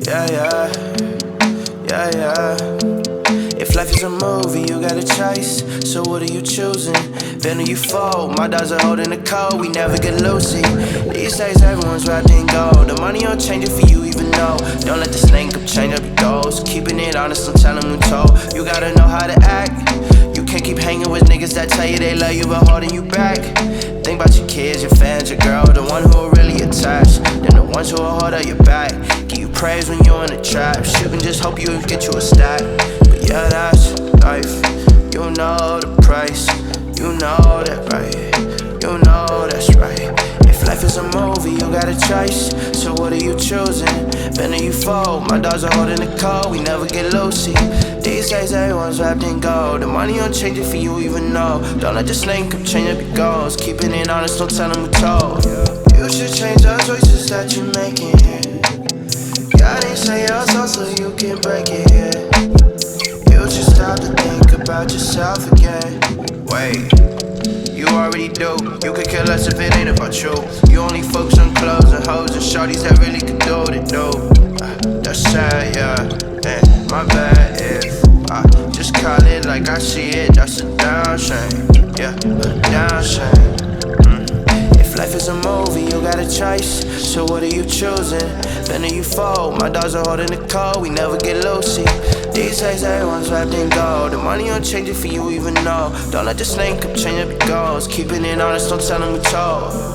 Yeah, yeah, yeah, yeah. If life is a movie, you got a choice. So what are you choosing? Then you fold. My dogs are holding the code. We never get loosey. These days everyone's wrapped in gold. The money don't change it for you, even though. Don't let this link up change up your goals. Keeping it honest, don't tell them who told. You gotta know how to act. You can't keep hanging with niggas that tell you they love you but holding you back. Think about your kids, your fans, your girl, the one who are really attached. Then the ones who will hold up your back. Give you praise when you're in the trap. You can just hope you get you a stack. But yeah, that's life. You know the price. You know that, right? You know that's right. If life is a movie, you got a choice. So what are you choosing? Then you fold. My dogs are holding the code. We never get loosey. These days everyone's wrapped in gold. The money don't change it for you, even though. Don't let this link up change up your goals. Keeping it honest, don't tell them who told. You should change the choices that you're making here. God ain't say your soul so you can break it here. You should stop to think about yourself again. Wait, you already do. You could care less if it ain't about you. You only focus on clothes and hoes and shorties that really could do what it do. That's sad, yeah. And my bad if I just call it like I see it. That's a down shame, yeah, a down shame. If life is a movie, you got a choice. So what are you choosing? Then you fold. My dogs are holding the code. We never get loosey. These days everyone's wrapped in gold. The money don't change it for you, even though. Don't let this link up change up your goals. Keeping it honest, don't tell them who told.